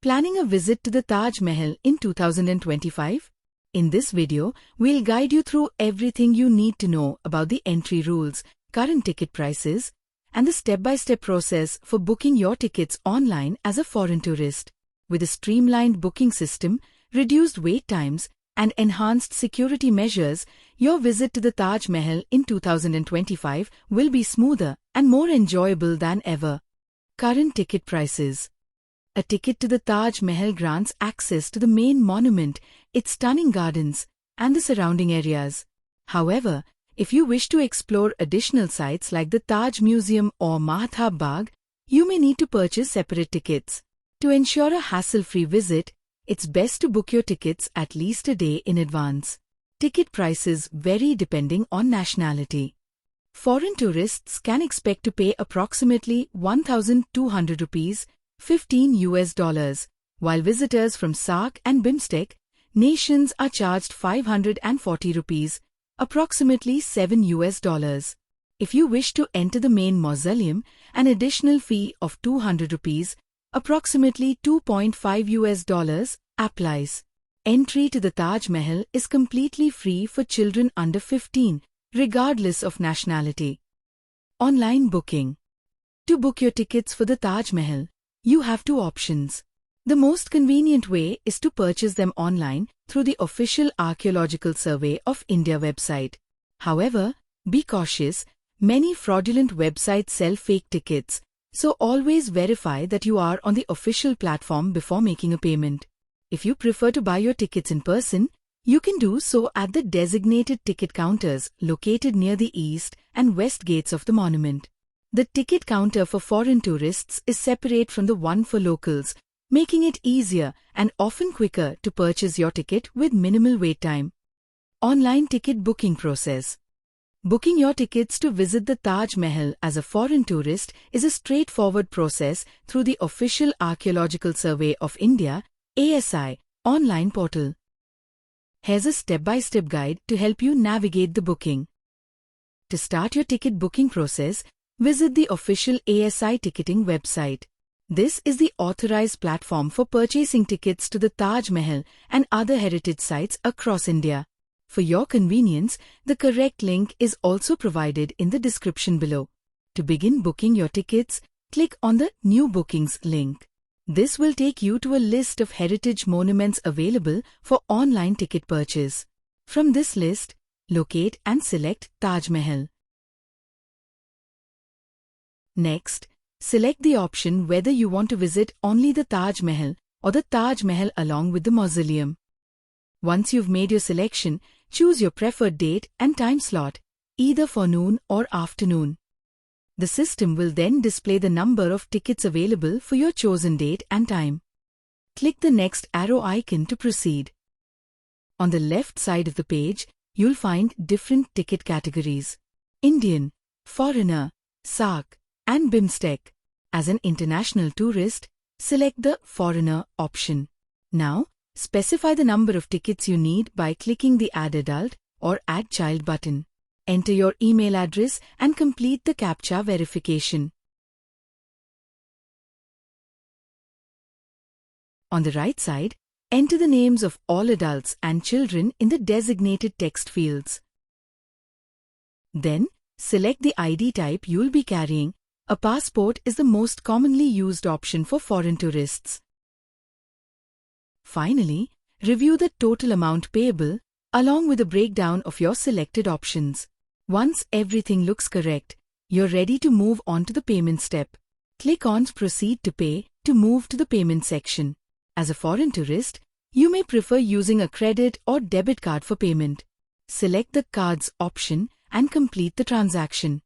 Planning a visit to the Taj Mahal in 2025? In this video, we'll guide you through everything you need to know about the entry rules, current ticket prices, and the step-by-step process for booking your tickets online as a foreign tourist. With a streamlined booking system, reduced wait times, and enhanced security measures, your visit to the Taj Mahal in 2025 will be smoother and more enjoyable than ever. Current ticket prices. A ticket to the Taj Mahal grants access to the main monument, its stunning gardens, and the surrounding areas. However, if you wish to explore additional sites like the Taj Museum or Mahathab Bagh, you may need to purchase separate tickets. To ensure a hassle-free visit, it's best to book your tickets at least a day in advance. Ticket prices vary depending on nationality. Foreign tourists can expect to pay approximately 1,200 rupees, $15, while visitors from SAARC and BIMSTEC nations are charged 540 rupees, approximately $7. If you wish to enter the main mausoleum, an additional fee of 200 rupees, approximately $2.5 applies. Entry to the Taj Mahal is completely free for children under 15, regardless of nationality. Online booking. To book your tickets for the Taj Mahal, you have two options. The most convenient way is to purchase them online through the official Archaeological Survey of India website. However, be cautious, many fraudulent websites sell fake tickets, so always verify that you are on the official platform before making a payment. If you prefer to buy your tickets in person, you can do so at the designated ticket counters located near the east and west gates of the monument. The ticket counter for foreign tourists is separate from the one for locals, making it easier and often quicker to purchase your ticket with minimal wait time. Online ticket booking process. Booking your tickets to visit the Taj Mahal as a foreign tourist is a straightforward process through the official Archaeological Survey of India (ASI) online portal. Here's a step-by-step guide to help you navigate the booking. To start your ticket booking process, visit the official ASI ticketing website. This is the authorized platform for purchasing tickets to the Taj Mahal and other heritage sites across India. For your convenience, the correct link is also provided in the description below. To begin booking your tickets, click on the New Bookings link. This will take you to a list of heritage monuments available for online ticket purchase. From this list, locate and select Taj Mahal. Next, select the option whether you want to visit only the Taj Mahal or the Taj Mahal along with the mausoleum. Once you've made your selection, choose your preferred date and time slot, either for noon or afternoon. The system will then display the number of tickets available for your chosen date and time. Click the next arrow icon to proceed. On the left side of the page, you'll find different ticket categories: Indian, Foreigner, SAARC, and BIMSTEC. As an international tourist, select the Foreigner option. Now, specify the number of tickets you need by clicking the Add Adult or Add Child button. Enter your email address and complete the CAPTCHA verification. On the right side, enter the names of all adults and children in the designated text fields. Then, select the ID type you'll be carrying. A passport is the most commonly used option for foreign tourists. Finally, review the total amount payable, along with a breakdown of your selected options. Once everything looks correct, you're ready to move on to the payment step. Click on Proceed to Pay to move to the payment section. As a foreign tourist, you may prefer using a credit or debit card for payment. Select the Cards option and complete the transaction.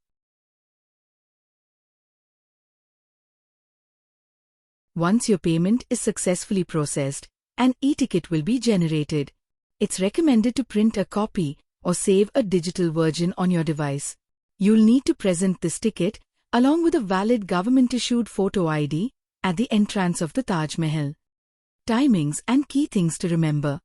Once your payment is successfully processed, an e-ticket will be generated. It's recommended to print a copy or save a digital version on your device. You'll need to present this ticket along with a valid government-issued photo ID at the entrance of the Taj Mahal. Timings and key things to remember.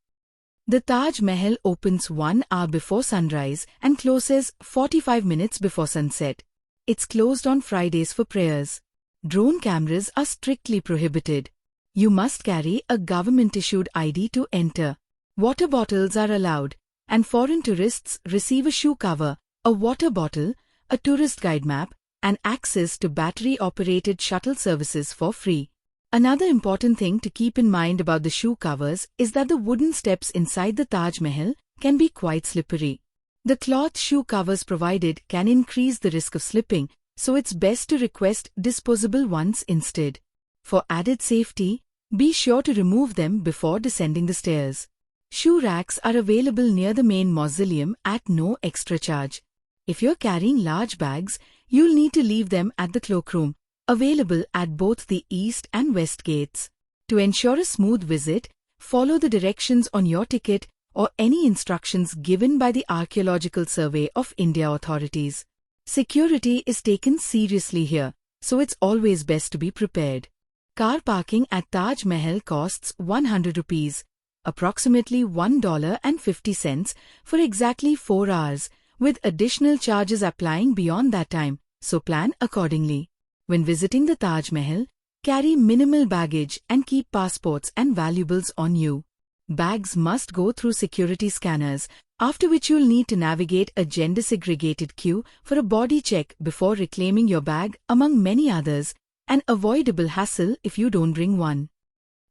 The Taj Mahal opens 1 hour before sunrise and closes 45 minutes before sunset. It's closed on Fridays for prayers. Drone cameras are strictly prohibited. You must carry a government-issued ID to enter. Water bottles are allowed, and foreign tourists receive a shoe cover, a water bottle, a tourist guide map, and access to battery-operated shuttle services for free. Another important thing to keep in mind about the shoe covers is that the wooden steps inside the Taj Mahal can be quite slippery. The cloth shoe covers provided can increase the risk of slipping, so it's best to request disposable ones instead. For added safety, be sure to remove them before descending the stairs. Shoe racks are available near the main mausoleum at no extra charge. If you're carrying large bags, you'll need to leave them at the cloakroom, available at both the east and west gates. To ensure a smooth visit, follow the directions on your ticket or any instructions given by the Archaeological Survey of India authorities. Security is taken seriously here, so it's always best to be prepared. Car parking at Taj Mahal costs 100 rupees, approximately $1.50 for exactly 4 hours, with additional charges applying beyond that time, so plan accordingly. When visiting the Taj Mahal, carry minimal baggage and keep passports and valuables on you. Bags must go through security scanners, after which you'll need to navigate a gender-segregated queue for a body check before reclaiming your bag, among many others, an avoidable hassle if you don't bring one.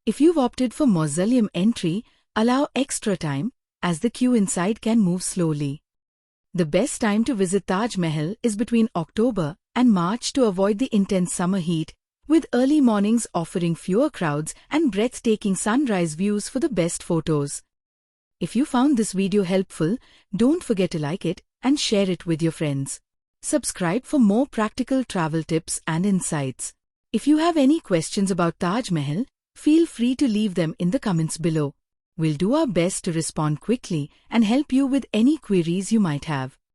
If you've opted for mausoleum entry, allow extra time, as the queue inside can move slowly. The best time to visit Taj Mahal is between October and March to avoid the intense summer heat, with early mornings offering fewer crowds and breathtaking sunrise views for the best photos. If you found this video helpful, don't forget to like it and share it with your friends. Subscribe for more practical travel tips and insights. If you have any questions about Taj Mahal, feel free to leave them in the comments below. We'll do our best to respond quickly and help you with any queries you might have.